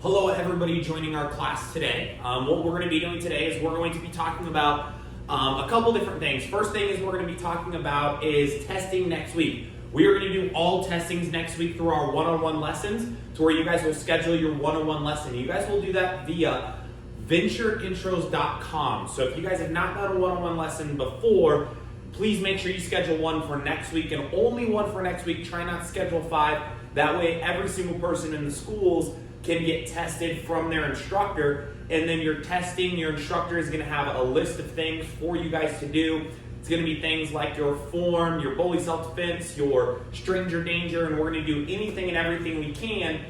Hello everybody joining our class today. What we're going to be doing today is we're going to be talking about a couple different things. First thing is we're going to be talking about is testing next week. We are going to do all testings next week through our one-on-one lessons to where you guys will schedule your one-on-one lesson. You guys will do that via ventureintros.com. So if you guys have not done a one-on-one lesson before, please make sure you schedule one for next week and only one for next week. Try not to schedule 5. That way every single person in the schools can get tested from their instructor, and then your instructor is going to have a list of things for you guys to do. It's going to be things like your form, your bully self-defense, your stranger danger, and we're going to do anything and everything we can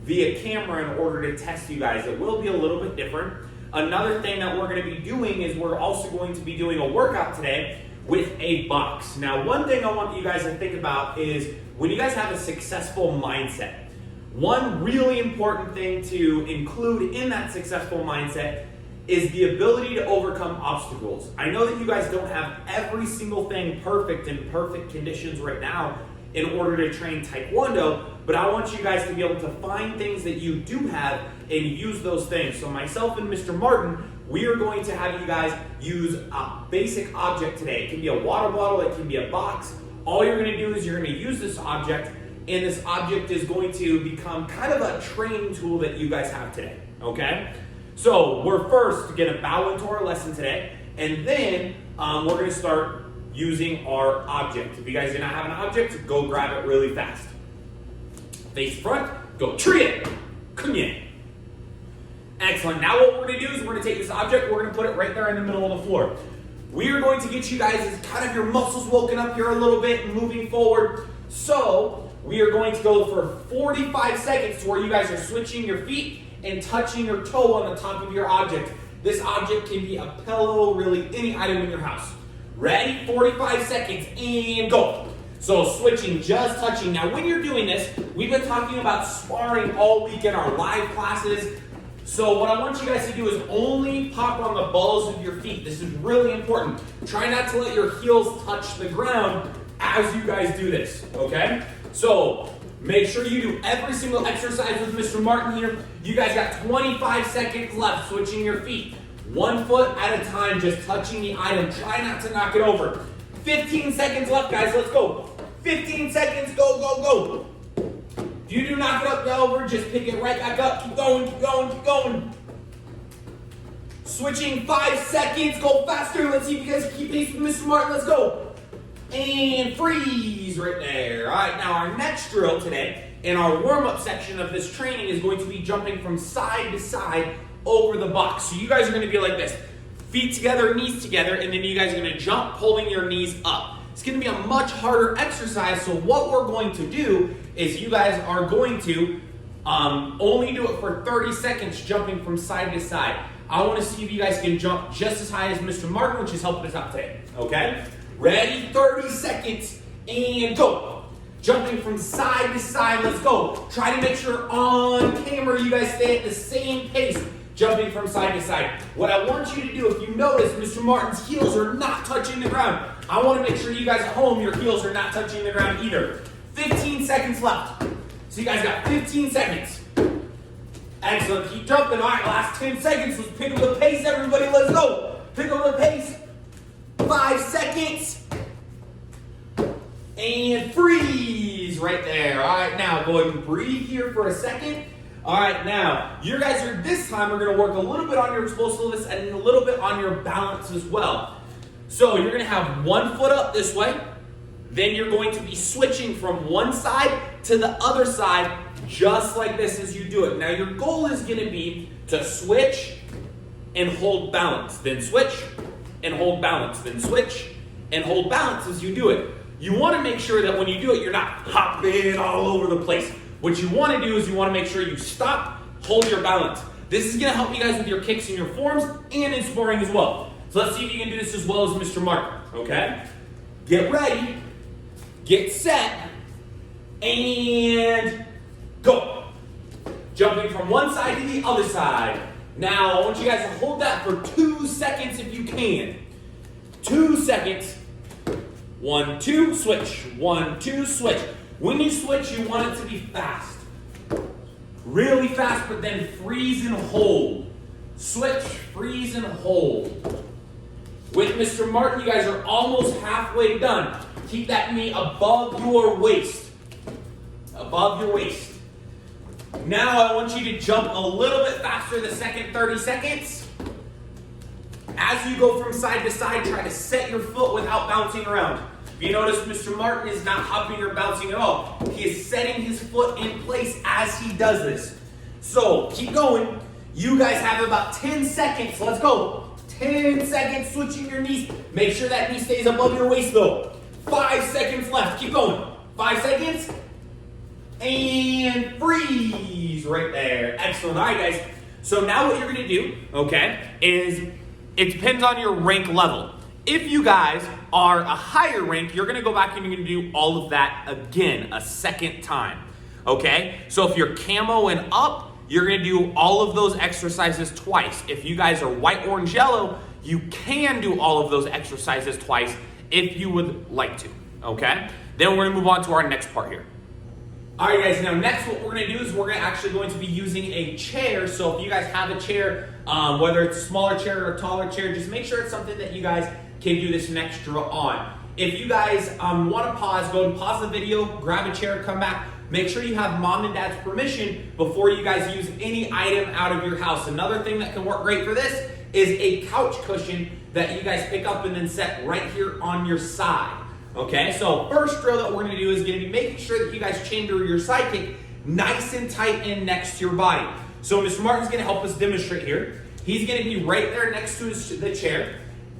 via camera in order to test you guys. It will be a little bit different. Another thing that we're going to be doing is we're also going to be doing a workout today with a box. Now, one thing I want you guys to think about is when you guys have a successful mindset, one really important thing to include in that successful mindset is the ability to overcome obstacles. I know that you guys don't have every single thing perfect in perfect conditions right now in order to train Taekwondo, but I want you guys to be able to find things that you do have and use those things. So myself and Mr. Martin, we are going to have you guys use a basic object today. It can be a water bottle, it can be a box. All you're going to do is you're going to use this object, and this object is going to become kind of a training tool that you guys have today, okay? So we're first going to bow into our lesson today, and then we're going to start using our object. If you guys do not have an object, go grab it really fast. Face front, go tree it, kunye. Excellent. Now what we're going to do is we're going to take this object, we're going to put it right there in the middle of the floor. We are going to get you guys as kind of your muscles woken up here a little bit and moving forward. So we are going to go for 45 seconds to where you guys are switching your feet and touching your toe on the top of your object. This object can be a pillow, really any item in your house. Ready? 45 seconds and go. So switching, just touching. Now when you're doing this, we've been talking about sparring all week in our live classes. So what I want you guys to do is only pop on the balls of your feet. This is really important. Try not to let your heels touch the ground as you guys do this, okay? So make sure you do every single exercise with Mr. Martin here. You guys got 25 seconds left switching your feet. 1 foot at a time, just touching the item. Try not to knock it over. 15 seconds left, guys. Let's go. 15 seconds. Go, go, go. If you do knock it up over, just pick it right back up. Keep going, keep going, keep going. Switching 5 seconds. Go faster. Let's see if you guys keep pace with Mr. Martin. Let's go. And freeze right there. All right, now our next drill today in our warm-up section of this training is going to be jumping from side to side over the box. So you guys are going to be like this. Feet together, knees together, and then you guys are going to jump, pulling your knees up. It's going to be a much harder exercise, so what we're going to do is you guys are going to only do it for 30 seconds, jumping from side to side. I want to see if you guys can jump just as high as Mr. Martin, which is helping us out today, okay? Ready? 30 seconds and go. Jumping from side to side, let's go. Try to make sure on camera you guys stay at the same pace, jumping from side to side. What I want you to do, if you notice Mr. Martin's heels are not touching the ground, I want to make sure you guys at home, your heels are not touching the ground either. 15 seconds left. So you guys got 15 seconds. Excellent, keep jumping. All right, last 10 seconds. Let's pick up the pace, everybody. Let's go. Pick up the pace. 5 seconds. And freeze right there. All right, now go ahead and breathe here for a second. All right, now you guys are this time we're going to work a little bit on your explosiveness and a little bit on your balance as well. So you're going to have 1 foot up this way. Then you're going to be switching from one side to the other side just like this as you do it. Now your goal is going to be to switch and hold balance, then switch and hold balance, then switch and hold balance as you do it. You want to make sure that when you do it, you're not hopping all over the place. What you want to do is you want to make sure you stop, hold your balance. This is going to help you guys with your kicks and your forms and in sparring as well. So let's see if you can do this as well as Mr. Martin, okay? Get ready, get set, and go. Jumping from one side to the other side. Now, I want you guys to hold that for 2 seconds if you can. 2 seconds. 1, 2, switch. 1, 2, switch. When you switch, you want it to be fast. really fast, but then freeze and hold. Switch, freeze and hold. With Mr. Martin, you guys are almost halfway done. Keep that knee above your waist. Above your waist. Now I want you to jump a little bit faster the second 30 seconds. As you go from side to side, try to set your foot without bouncing around. If you notice, Mr. Martin is not hopping or bouncing at all. He is setting his foot in place as he does this. So keep going. You guys have about 10 seconds. Let's go. 10 seconds switching your knees. Make sure that knee stays above your waist though. 5 seconds left. Keep going. 5 seconds. And freeze right there. Excellent. All right, guys. So now what you're going to do, okay, is it depends on your rank level. If you guys are a higher rank, you're going to go back and you're going to do all of that again a second time. Okay? So if you're camo and up, you're going to do all of those exercises twice. If you guys are white, orange, yellow, you can do all of those exercises twice if you would like to. Okay? Then we're going to move on to our next part here. All right, guys, now next what we're going to do is we're actually going to be using a chair. So if you guys have a chair, whether it's a smaller chair or a taller chair, just make sure it's something that you guys can do this next drill on. If you guys want to pause, go and pause the video, grab a chair, come back. Make sure you have mom and dad's permission before you guys use any item out of your house. Another thing that can work great for this is a couch cushion that you guys pick up and then set right here on your side. Okay, so first drill that we're going to do is going to be making sure that you guys chamber your side kick nice and tight in next to your body. So Mr. Martin's going to help us demonstrate here. He's going to be right there next to the chair.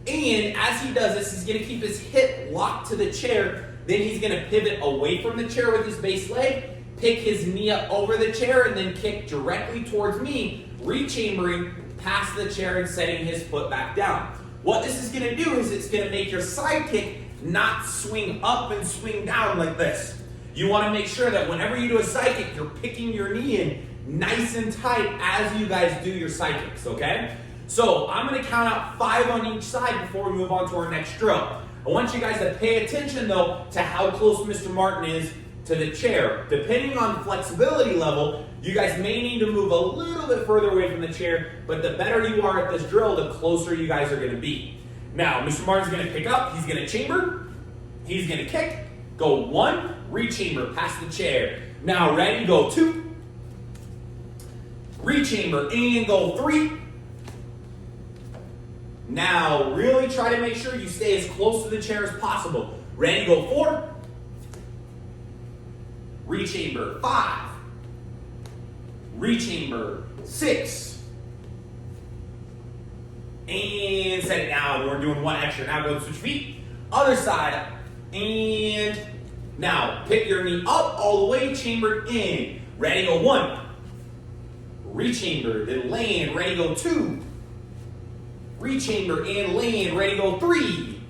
And as he does this, he's going to keep his hip locked to the chair. Then he's going to pivot away from the chair with his base leg, pick his knee up over the chair, and then kick directly towards me, rechambering past the chair and setting his foot back down. What this is going to do is it's going to make your side kick not swing up and swing down like this. You want to make sure that whenever you do a side kick, you're picking your knee in nice and tight as you guys do your side kicks, okay? So I'm going to count out 5 on each side before we move on to our next drill. I want you guys to pay attention, though, to how close Mr. Martin is to the chair. Depending on flexibility level, you guys may need to move a little bit further away from the chair, but the better you are at this drill, the closer you guys are going to be. Now, Mr. Martin's going to pick up, he's going to chamber, he's going to kick, go 1, rechamber, past the chair. Now, ready, go 2, rechamber, and go 3. Now, really try to make sure you stay as close to the chair as possible. Ready, go 4, rechamber, 5, rechamber, 6, and set it down. We're doing 1 extra. Now go switch feet. Other side. And now pick your knee up all the way, chambered in. Ready, go 1. Rechamber, then land. Ready, go 2. Rechamber and land. Ready, go 3.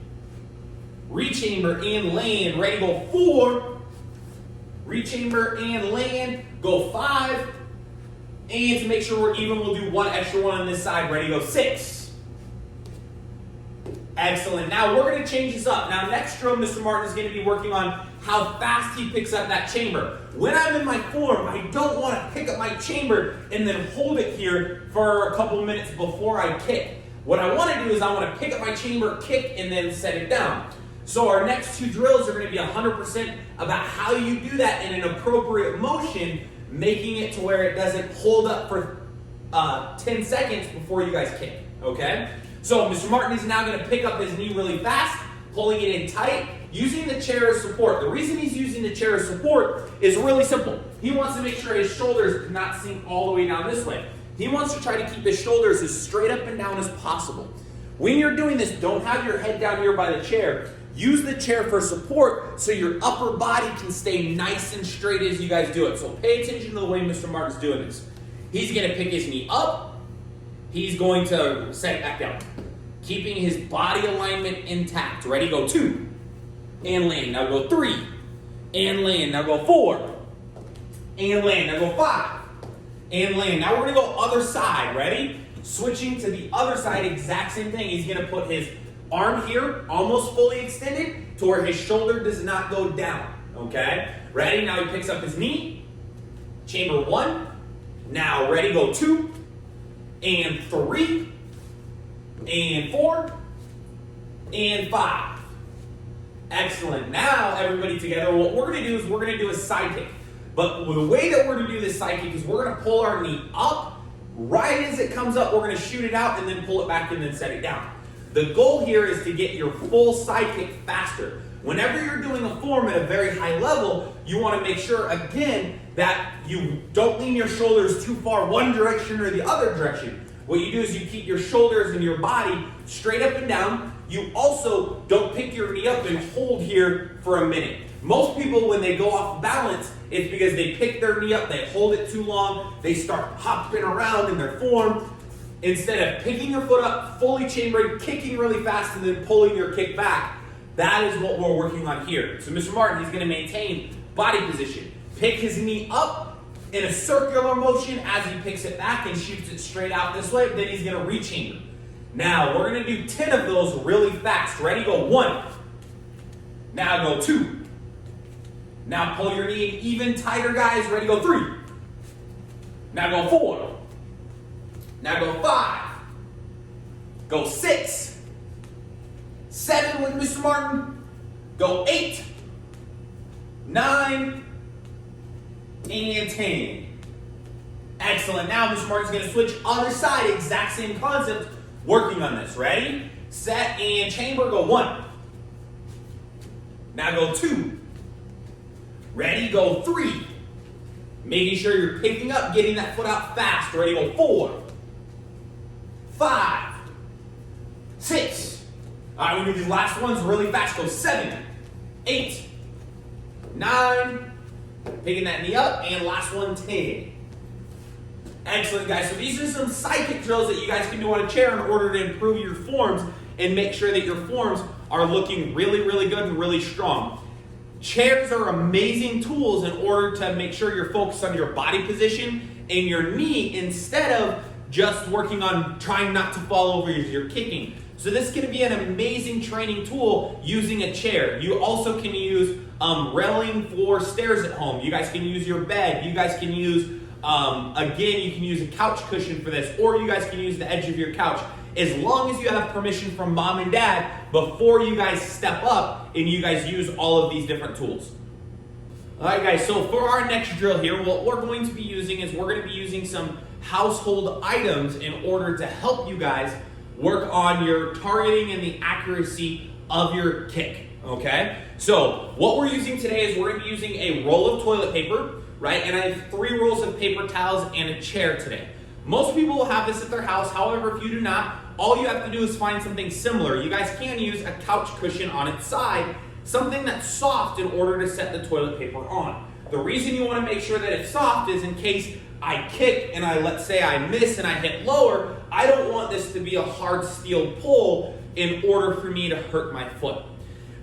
Rechamber and land. Ready, go 4. Rechamber and land. Go 5. And to make sure we're even, we'll do 1 extra one on this side. Ready, go 6. Excellent. Now we're going to change this up. Now next drill, Mr. Martin is going to be working on how fast he picks up that chamber. When I'm in my form, I don't want to pick up my chamber and then hold it here for a couple of minutes before I kick. What I want to do is I want to pick up my chamber, kick, and then set it down. So our next 2 drills are going to be 100% about how you do that in an appropriate motion, making it to where it doesn't hold up for 10 seconds before you guys kick, okay? So Mr. Martin is now going to pick up his knee really fast, pulling it in tight, using the chair as support. The reason he's using the chair as support is really simple. He wants to make sure his shoulders do not sink all the way down this way. He wants to try to keep his shoulders as straight up and down as possible. When you're doing this, don't have your head down here by the chair. Use the chair for support so your upper body can stay nice and straight as you guys do it. So pay attention to the way Mr. Martin's doing this. He's going to pick his knee up. He's going to set it back down, keeping his body alignment intact. Ready, go 2, and land. Now go 3, and land. Now go 4, and land. Now go 5, and land. Now we're going to go other side. Ready? Switching to the other side, exact same thing. He's going to put his arm here, almost fully extended, to where his shoulder does not go down. Okay? Ready? Now he picks up his knee, chamber 1, Now, ready, go 2, and 3, and 4, and 5. Excellent. Now, everybody together, what we're going to do is we're going to do a side kick. But the way that we're going to do this side kick is we're going to pull our knee up. Right as it comes up, we're going to shoot it out and then pull it back and then set it down. The goal here is to get your full side kick faster. Whenever you're doing a form at a very high level, you want to make sure, again, that you don't lean your shoulders too far one direction or the other direction. What you do is you keep your shoulders and your body straight up and down. You also don't pick your knee up and hold here for a minute. Most people, when they go off balance, it's because they pick their knee up, they hold it too long, they start hopping around in their form. Instead of picking your foot up, fully chambered, kicking really fast, and then pulling your kick back, that is what we're working on here. So Mr. Martin, he's going to maintain body position. Pick his knee up in a circular motion as he picks it back and shoots it straight out this way. Then he's going to rechamber. Now, we're going to do 10 of those really fast. Ready? Go 1. Now go 2. Now pull your knee in even tighter, guys. Ready? Go 3. Now go 4. Now go 5. Go 6. 7 with Mr. Martin. Go 8. 9. And 10. Excellent. Now Mr. Martin's going to switch other side. Exact same concept. Working on this. Ready? Set and chamber. Go 1. Now go 2. Ready? Go 3. Making sure you're picking up, getting that foot out fast. Ready? Go 4. 5. 6. All right, we're going to do these last ones really fast. Go 7. 8. 9. Picking that knee up. And last one, 10. Excellent, guys. So these are some side kick drills that you guys can do on a chair in order to improve your forms and make sure that your forms are looking really, really good and really strong. Chairs are amazing tools in order to make sure you're focused on your body position and your knee instead of just working on trying not to fall over as you're kicking. So this is going to be an amazing training tool using a chair. You also can use railing for stairs at home. You guys can use your bed. You guys can use, again, you can use a couch cushion for this, or you guys can use the edge of your couch. As long as you have permission from mom and dad before you guys step up and you guys use all of these different tools. All right, guys, so for our next drill here, what we're going to be using is we're going to be using some household items in order to help you guys work on your targeting and the accuracy of your kick, okay? So what we're using today is we're going to be using a roll of toilet paper, right? And I have 3 rolls of paper towels and a chair today. Most people will have this at their house. However, if you do not, all you have to do is find something similar. You guys can use a couch cushion on its side, something that's soft in order to set the toilet paper on. The reason you want to make sure that it's soft is in case I kick and let's say I miss and I hit lower, I don't want this to be a hard steel pull in order for me to hurt my foot.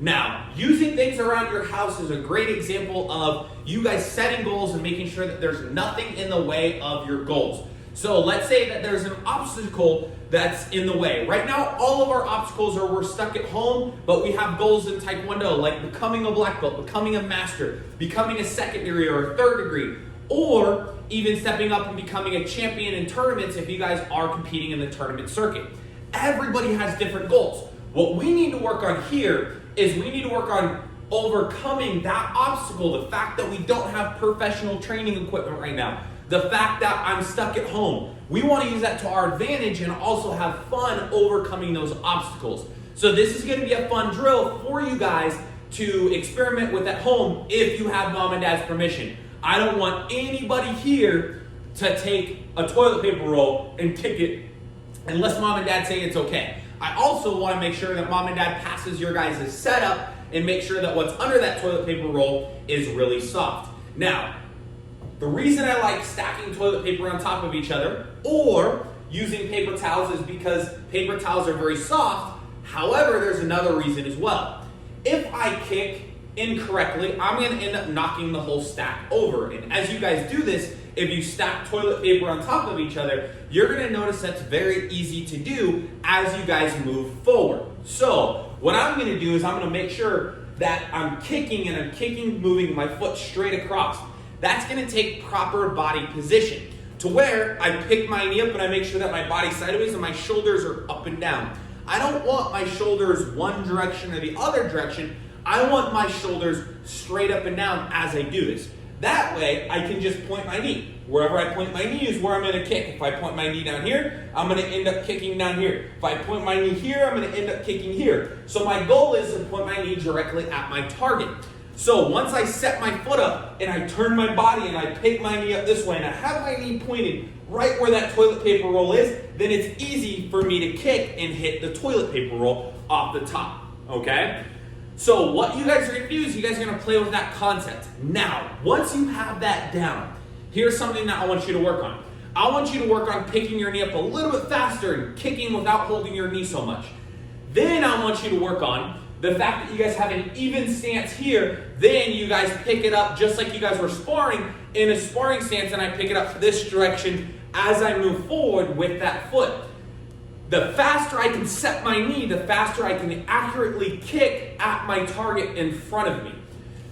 Now, using things around your house is a great example of you guys setting goals and making sure that there's nothing in the way of your goals. So let's say that there's an obstacle that's in the way. Right now, all of our obstacles are we're stuck at home, but we have goals in Taekwondo, like becoming a black belt, becoming a master, becoming a secondary or a third degree, or even stepping up and becoming a champion in tournaments if you guys are competing in the tournament circuit. Everybody has different goals. What we need to work on here is we need to work on overcoming that obstacle, the fact that we don't have professional training equipment right now, the fact that I'm stuck at home. We want to use that to our advantage and also have fun overcoming those obstacles. So this is going to be a fun drill for you guys to experiment with at home if you have mom and dad's permission. I don't want anybody here to take a toilet paper roll and kick it unless mom and dad say it's okay. I also want to make sure that mom and dad passes your guys' setup and make sure that what's under that toilet paper roll is really soft. Now, the reason I like stacking toilet paper on top of each other or using paper towels is because paper towels are very soft. However, there's another reason as well. If I kick incorrectly, I'm going to end up knocking the whole stack over. And as you guys do this, if you stack toilet paper on top of each other, you're going to notice that's very easy to do as you guys move forward. So what I'm going to do is I'm going to make sure that I'm kicking, moving my foot straight across. That's going to take proper body position. to where I pick my knee up and I make sure that my body's sideways and my shoulders are up and down. I don't want my shoulders one direction or the other direction. I want my shoulders straight up and down as I do this. That way, I can just point my knee. Wherever I point my knee is where I'm going to kick. If I point my knee down here, I'm going to end up kicking down here. If I point my knee here, I'm going to end up kicking here. So my goal is to point my knee directly at my target. So once I set my foot up and I turn my body and I pick my knee up this way and I have my knee pointed right where that toilet paper roll is, then it's easy for me to kick and hit the toilet paper roll off the top, okay? So what you guys are going to do is you guys are going to play with that concept. Now, once you have that down, here's something that I want you to work on. I want you to work on picking your knee up a little bit faster and kicking without holding your knee so much. Then I want you to work on the fact that you guys have an even stance here. Then you guys pick it up just like you guys were sparring in a sparring stance, and I pick it up this direction as I move forward with that foot. The faster I can set my knee, the faster I can accurately kick at my target in front of me.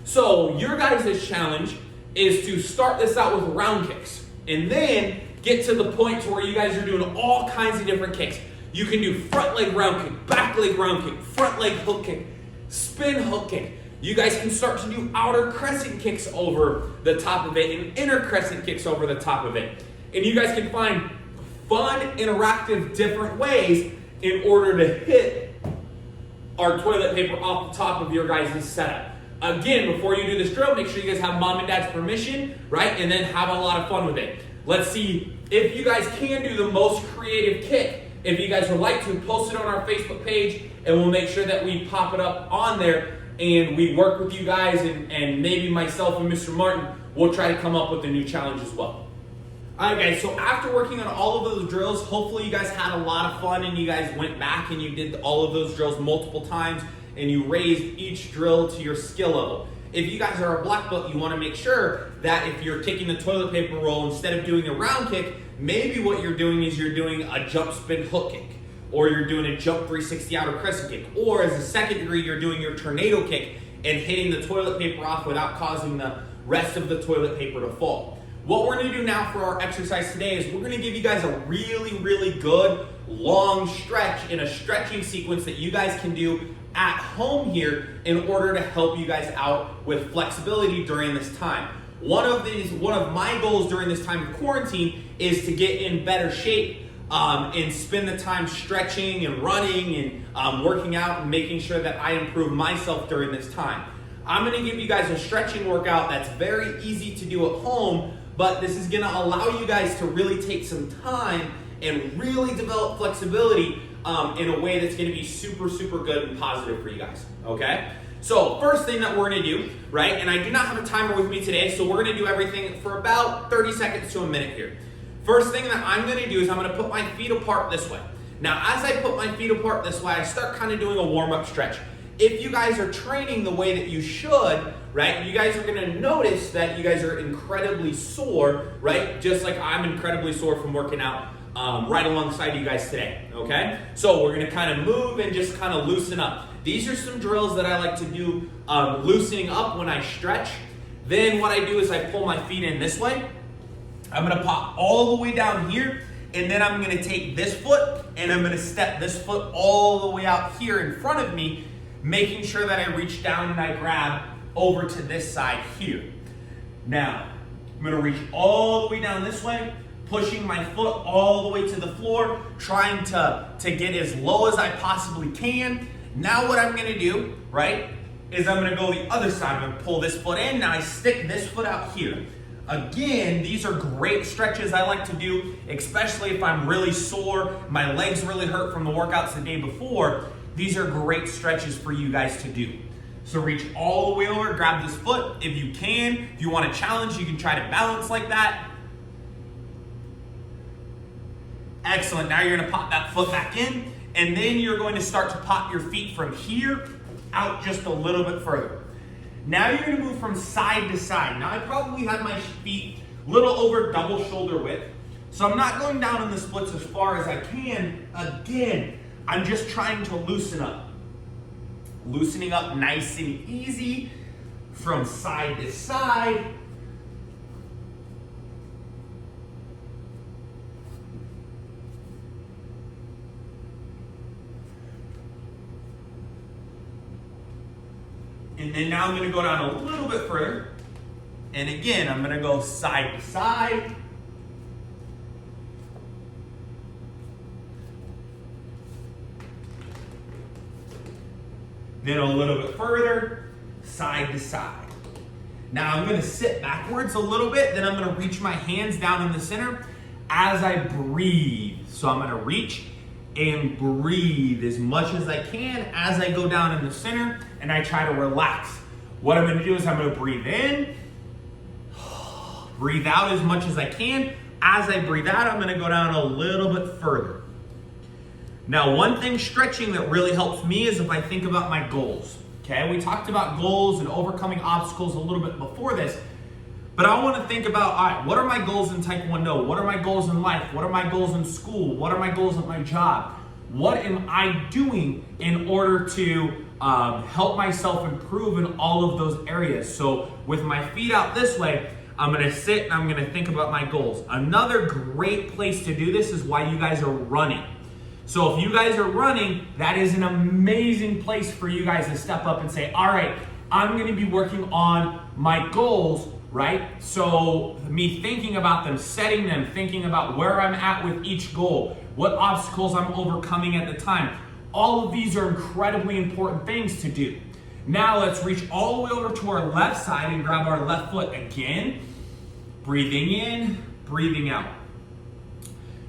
So your guys' challenge is to start this out with round kicks and then get to the point to where you guys are doing all kinds of different kicks. You can do front leg round kick, back leg round kick, front leg hook kick, spin hook kick. You guys can start to do outer crescent kicks over the top of it and inner crescent kicks over the top of it. And you guys can find fun, interactive, different ways in order to hit our toilet paper off the top of your guys' setup. Again, before you do this drill, make sure you guys have mom and dad's permission, right? And then have a lot of fun with it. Let's see if you guys can do the most creative kick. If you guys would like to, post it on our Facebook page and we'll make sure that we pop it up on there and we work with you guys and maybe myself and Mr. Martin will try to come up with a new challenge as well. Alright guys, so after working on all of those drills, hopefully you guys had a lot of fun and you guys went back and you did all of those drills multiple times and you raised each drill to your skill level. If you guys are a black belt, you want to make sure that if you're kicking the toilet paper roll, instead of doing a round kick, maybe what you're doing is you're doing a jump spin hook kick, or you're doing a jump 360 outer crescent kick, or as a second degree, you're doing your tornado kick and hitting the toilet paper off without causing the rest of the toilet paper to fall. What we're going to do now for our exercise today is we're going to give you guys a really, really good long stretch in a stretching sequence that you guys can do at home here in order to help you guys out with flexibility during this time. One of my goals during this time of quarantine is to get in better shape and spend the time stretching and running and working out and making sure that I improve myself during this time. I'm going to give you guys a stretching workout that's very easy to do at home, but this is going to allow you guys to really take some time and really develop flexibility in a way that's going to be super, super good and positive for you guys, okay? So first thing that we're going to do, right, and I do not have a timer with me today, so we're going to do everything for about 30 seconds to a minute here. First thing that I'm going to do is I'm going to put my feet apart this way. Now, as I put my feet apart this way, I start kind of doing a warm-up stretch. If you guys are training the way that you should, right, you guys are going to notice that you guys are incredibly sore, right, just like I'm incredibly sore from working out right alongside you guys today, okay? So we're going to kind of move and just kind of loosen up. These are some drills that I like to do loosening up when I stretch. Then what I do is I pull my feet in this way. I'm going to pop all the way down here, and then I'm going to take this foot and I'm going to step this foot all the way out here in front of me, making sure that I reach down and I grab over to this side here. Now, I'm going to reach all the way down this way, pushing my foot all the way to the floor, trying to get as low as I possibly can. Now what I'm going to do, right, is I'm going to go the other side. I'm going to pull this foot in. Now I stick this foot out here. Again, these are great stretches I like to do, especially if I'm really sore, my legs really hurt from the workouts the day before. These are great stretches for you guys to do. So reach all the way over, grab this foot if you can. If you want to challenge, you can try to balance like that. Excellent. Now you're going to pop that foot back in, and then you're going to start to pop your feet from here out just a little bit further. Now you're going to move from side to side. Now I probably have my feet a little over double shoulder width, so I'm not going down in the splits as far as I can. Again, I'm just trying to loosen up. Loosening up nice and easy from side to side. And then now I'm gonna go down a little bit further. And again, I'm gonna go side to side. Then a little bit further, side to side. Now I'm gonna sit backwards a little bit, then I'm gonna reach my hands down in the center as I breathe. So I'm gonna reach and breathe as much as I can as I go down in the center and I try to relax. What I'm gonna do is I'm gonna breathe in, breathe out as much as I can. As I breathe out, I'm gonna go down a little bit further. Now, one thing stretching that really helps me is if I think about my goals. Okay, we talked about goals and overcoming obstacles a little bit before this, but I want to think about, all right, what are my goals in Taekwondo? What are my goals in life? What are my goals in school? What are my goals at my job? What am I doing in order to help myself improve in all of those areas? So with my feet out this way, I'm gonna sit and I'm gonna think about my goals. Another great place to do this is while you guys are running. So if you guys are running, that is an amazing place for you guys to step up and say, all right, I'm gonna be working on my goals, right? So me thinking about them, setting them, thinking about where I'm at with each goal, what obstacles I'm overcoming at the time. All of these are incredibly important things to do. Now let's reach all the way over to our left side and grab our left foot again. Breathing in, breathing out.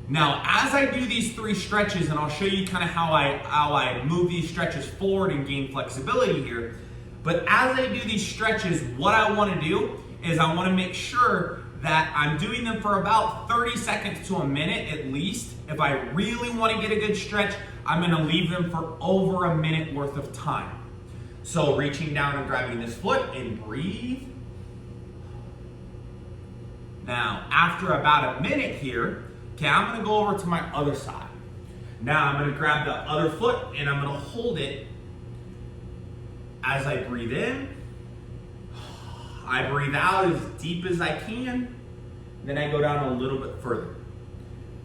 Now, as I do these three stretches, and I'll show you kind of how I move these stretches forward and gain flexibility here, but as I do these stretches, what I want to do is I want to make sure that I'm doing them for about 30 seconds to a minute at least. If I really want to get a good stretch, I'm going to leave them for over a minute worth of time. So reaching down and grabbing this foot and breathe. Now, after about a minute here, okay, I'm gonna go over to my other side. Now I'm gonna grab the other foot and I'm gonna hold it as I breathe in. I breathe out as deep as I can. Then I go down a little bit further.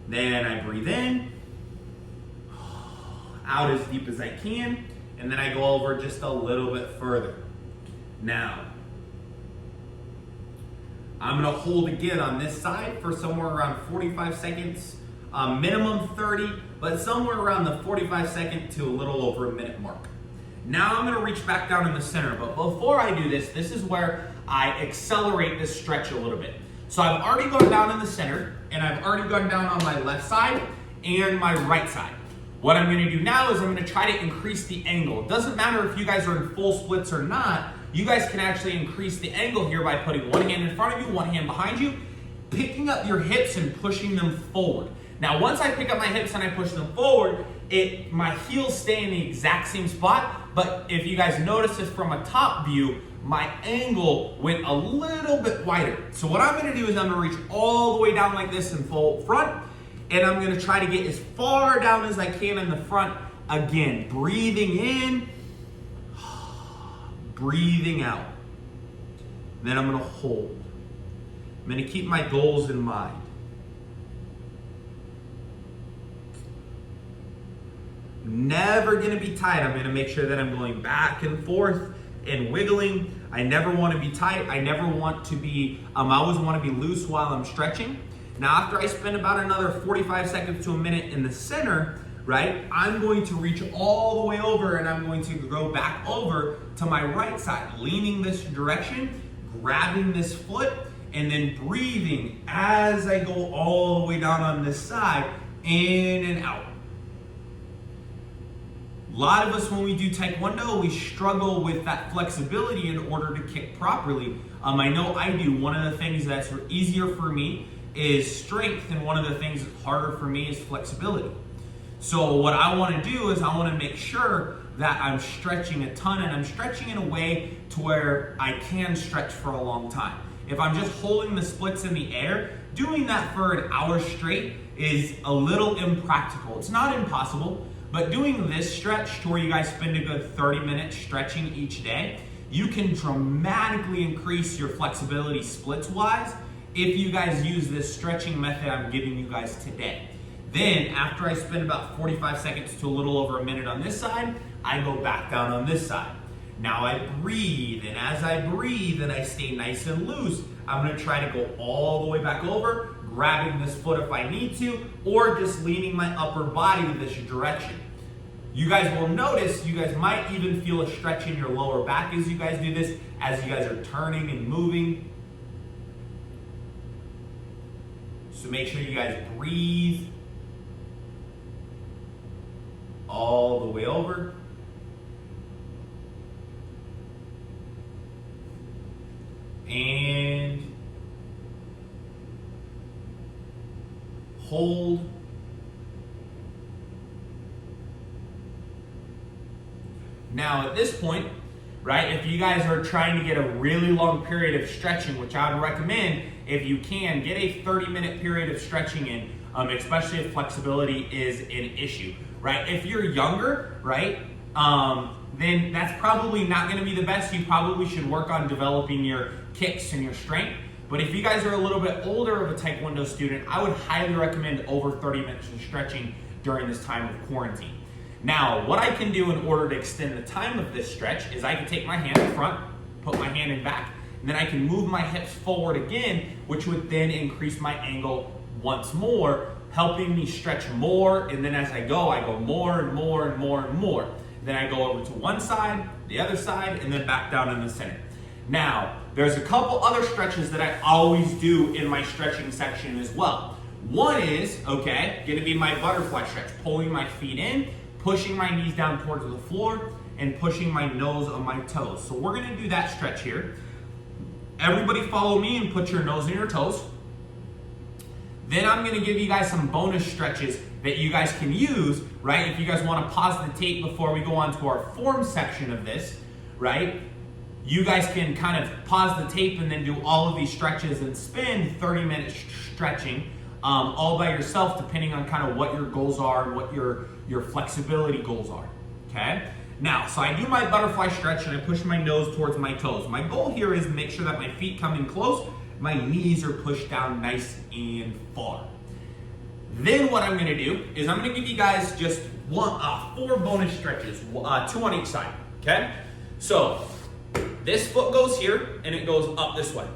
Then I breathe in, out as deep as I can, and then I go over just a little bit further. Now, I'm gonna hold again on this side for somewhere around 45 seconds, minimum 30, but somewhere around the 45 second to a little over a minute mark. Now I'm gonna reach back down in the center, but before I do this, this is where I accelerate this stretch a little bit. So I've already gone down in the center, and I've already gone down on my left side and my right side. What I'm gonna do now is I'm gonna try to increase the angle. It doesn't matter if you guys are in full splits or not, you guys can actually increase the angle here by putting one hand in front of you, one hand behind you, picking up your hips and pushing them forward. Now, once I pick up my hips and I push them forward, my heels stay in the exact same spot, but if you guys notice this from a top view, my angle went a little bit wider. So what I'm gonna do is I'm gonna reach all the way down like this in full front, and I'm gonna try to get as far down as I can in the front. Again, breathing in, breathing out. Then I'm gonna hold. I'm gonna keep my goals in mind. Never gonna be tight. I'm gonna make sure that I'm going back and forth and wiggling. I never wanna be tight. I never want to be, I always wanna be loose while I'm stretching. Now, after I spend about another 45 seconds to a minute in the center, right, I'm going to reach all the way over and I'm going to go back over to my right side, leaning this direction, grabbing this foot, and then breathing as I go all the way down on this side, in and out. A lot of us, when we do Taekwondo, we struggle with that flexibility in order to kick properly. I know I do. One of the things that's easier for me is strength, and one of the things that's harder for me is flexibility. So what I want to do is I want to make sure that I'm stretching a ton, and I'm stretching in a way to where I can stretch for a long time. If I'm just holding the splits in the air, doing that for an hour straight is a little impractical. It's not impossible, but doing this stretch to where you guys spend a good 30 minutes stretching each day, you can dramatically increase your flexibility splits wise if you guys use this stretching method I'm giving you guys today. Then after I spend about 45 seconds to a little over a minute on this side, I go back down on this side. Now I breathe, and as I breathe and I stay nice and loose, I'm gonna try to go all the way back over, grabbing this foot if I need to, or just leaning my upper body in this direction. You guys will notice, you guys might even feel a stretch in your lower back as you guys do this, as you guys are turning and moving. So make sure you guys breathe all the way over. And hold. Now at this point, right, if you guys are trying to get a really long period of stretching, which I would recommend, if you can, get a 30-minute period of stretching in, especially if flexibility is an issue, right? If you're younger, right, then that's probably not gonna be the best. You probably should work on developing your kicks and your strength. But if you guys are a little bit older of a Taekwondo student, I would highly recommend over 30 minutes of stretching during this time of quarantine. Now, what I can do in order to extend the time of this stretch is I can take my hand in front, put my hand in back, and then I can move my hips forward again, which would then increase my angle once more, helping me stretch more. And then as I go more and more and more and more. Then I go over to one side, the other side, and then back down in the center. Now, there's a couple other stretches that I always do in my stretching section as well. One is, okay, gonna be my butterfly stretch, pulling my feet in, pushing my knees down towards the floor, and pushing my nose on my toes. So we're gonna do that stretch here. Everybody follow me and put your nose on your toes. Then I'm gonna give you guys some bonus stretches that you guys can use, right? If you guys wanna pause the tape before we go on to our form section of this, right? You guys can kind of pause the tape and then do all of these stretches and spend 30 minutes stretching all by yourself, depending on kind of what your goals are and what your flexibility goals are, okay? Now, so I do my butterfly stretch and I push my nose towards my toes. My goal here is to make sure that my feet come in close, my knees are pushed down nice and far. Then what I'm gonna do is I'm gonna give you guys just 4 bonus stretches, 2 on each side, okay? So, this foot goes here and it goes up this way.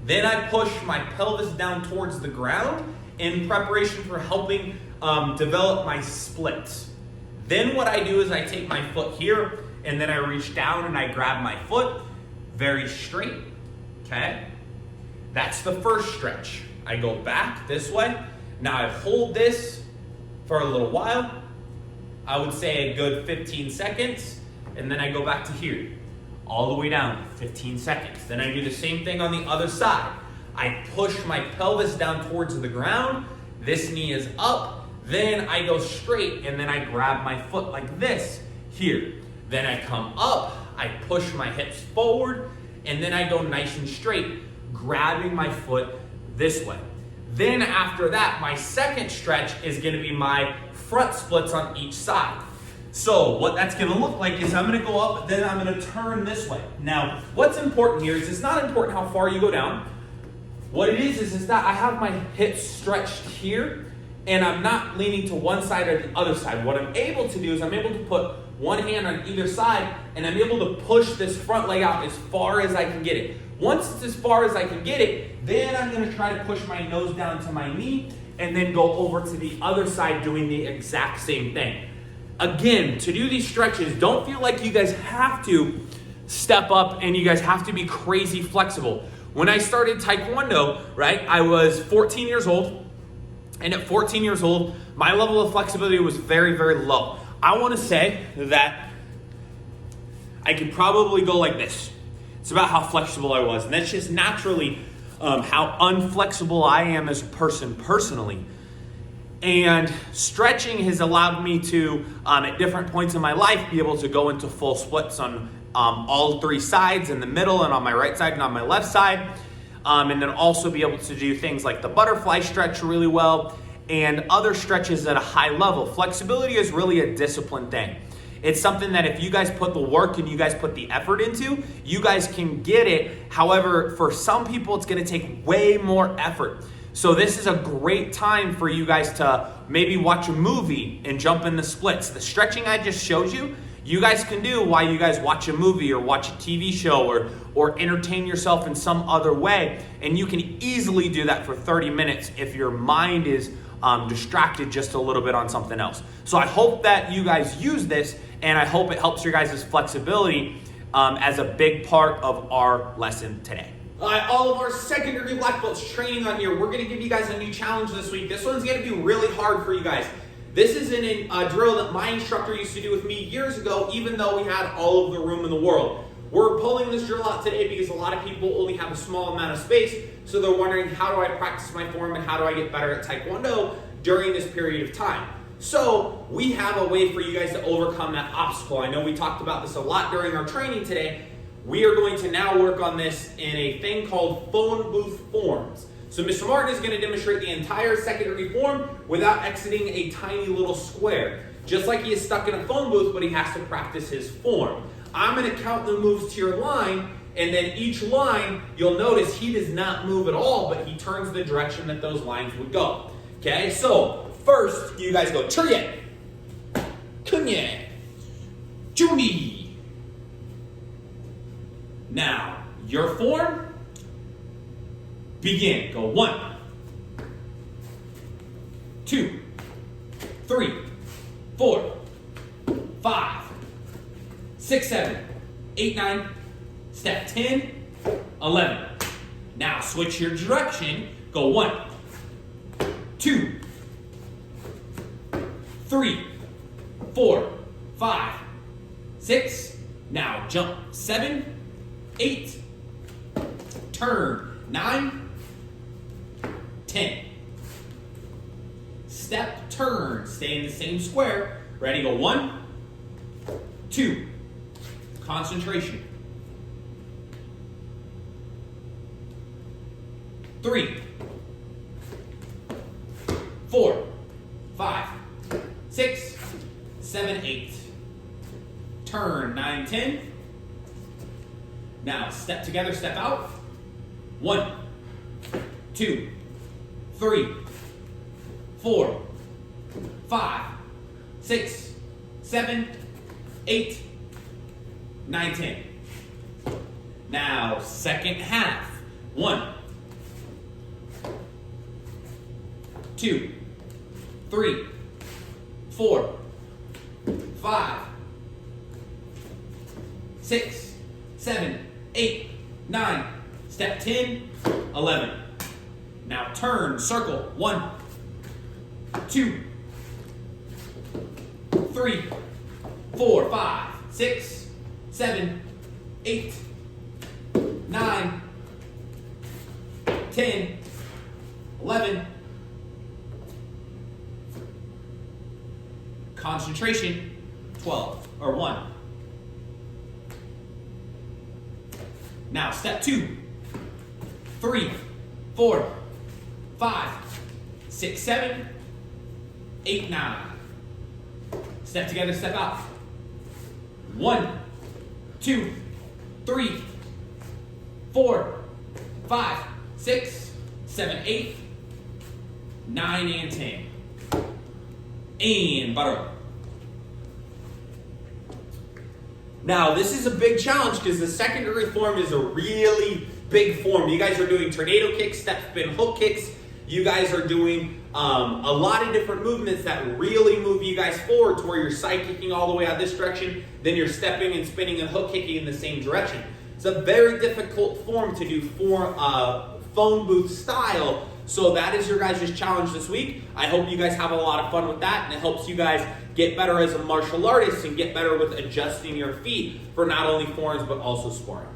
Then I push my pelvis down towards the ground in preparation for helping develop my splits. Then what I do is I take my foot here and then I reach down and I grab my foot very straight, okay? That's the first stretch. I go back this way. Now I hold this for a little while. I would say a good 15 seconds. And then I go back to here, all the way down, 15 seconds. Then I do the same thing on the other side. I push my pelvis down towards the ground. This knee is up. Then I go straight and then I grab my foot like this here. Then I come up, I push my hips forward, and then I go nice and straight, grabbing my foot this way. Then after that, my second stretch is gonna be my front splits on each side. So what that's gonna look like is I'm gonna go up, then I'm gonna turn this way. Now, what's important here is it's not important how far you go down. What it is that I have my hips stretched here, and I'm not leaning to one side or the other side. What I'm able to do is I'm able to put one hand on either side, and I'm able to push this front leg out as far as I can get it. Once it's as far as I can get it, then I'm gonna try to push my nose down to my knee, and then go over to the other side doing the exact same thing. Again, to do these stretches, don't feel like you guys have to step up and you guys have to be crazy flexible. When I started Taekwondo, right, I was 14 years old. And at 14 years old, my level of flexibility was very, very low. I want to say that I could probably go like this. It's about how flexible I was. And that's just naturally how unflexible I am as a person personally. And stretching has allowed me to, at different points in my life, be able to go into full splits on all 3 sides, in the middle and on my right side and on my left side. And then also be able to do things like the butterfly stretch really well and other stretches at a high level. Flexibility is really a discipline thing. It's something that if you guys put the work and you guys put the effort into, you guys can get it. However, for some people, it's gonna take way more effort. So this is a great time for you guys to maybe watch a movie and jump in the splits. The stretching I just showed you, you guys can do while you guys watch a movie or watch a TV show or entertain yourself in some other way. And you can easily do that for 30 minutes if your mind is distracted just a little bit on something else. So I hope that you guys use this, and I hope it helps your guys' flexibility as a big part of our lesson today. All of our second degree black belts training on here. We're going to give you guys a new challenge this week. This one's going to be really hard for you guys. This is a drill that my instructor used to do with me years ago, even though we had all of the room in the world. We're pulling this drill out today because a lot of people only have a small amount of space, so they're wondering, how do I practice my form and how do I get better at Taekwondo during this period of time? So we have a way for you guys to overcome that obstacle. I know we talked about this a lot during our training today. We are going to now work on this in a thing called phone booth forms. So Mr. Martin is going to demonstrate the entire second degree form without exiting a tiny little square. Just like he is stuck in a phone booth, but he has to practice his form. I'm going to count the moves to your line, and then each line, you'll notice he does not move at all, but he turns the direction that those lines would go. Okay, so first, you guys go Churye, Kunye, Juni. Now, your form, begin. Go 1, 2, 3, 4, 5, 6, 7, 8, 9, step 10, 11. Now switch your direction. Go 1, 2, 3, 4, 5, 6. Now jump 7, 8, turn 9, 10. Step, turn, stay in the same square. Ready, go 1, 2, concentration. 3, 4, 5, 6, 7, 8. Turn 9, 10. Now step together, step out. 1, 2, 3, 4, 5, 6, 7, 8, 9, 10. Now second half. 1, 2, 3, 4, 5, 6, 7, 8, 9. Step 10, 11. Now turn, circle. 1, 2, 3, 4, 5, 6, 7, 8, 9, 10, 11. Concentration, 12, or 1. Now step 2, 3, 4, 5, 6, 7, 8, 9. Step together, step out. 1, 2, 3, 4, 5, 6, 7, 8, 9, and 10. And butter. Now, this is a big challenge because the second degree form is a really big form. You guys are doing tornado kicks, step spin, hook kicks. You guys are doing a lot of different movements that really move you guys forward to where you're side kicking all the way out this direction, then you're stepping and spinning and hook kicking in the same direction. It's a very difficult form to do for phone booth style. So that is your guys' challenge this week. I hope you guys have a lot of fun with that, and it helps you guys get better as a martial artist and get better with adjusting your feet for not only forms but also sparring.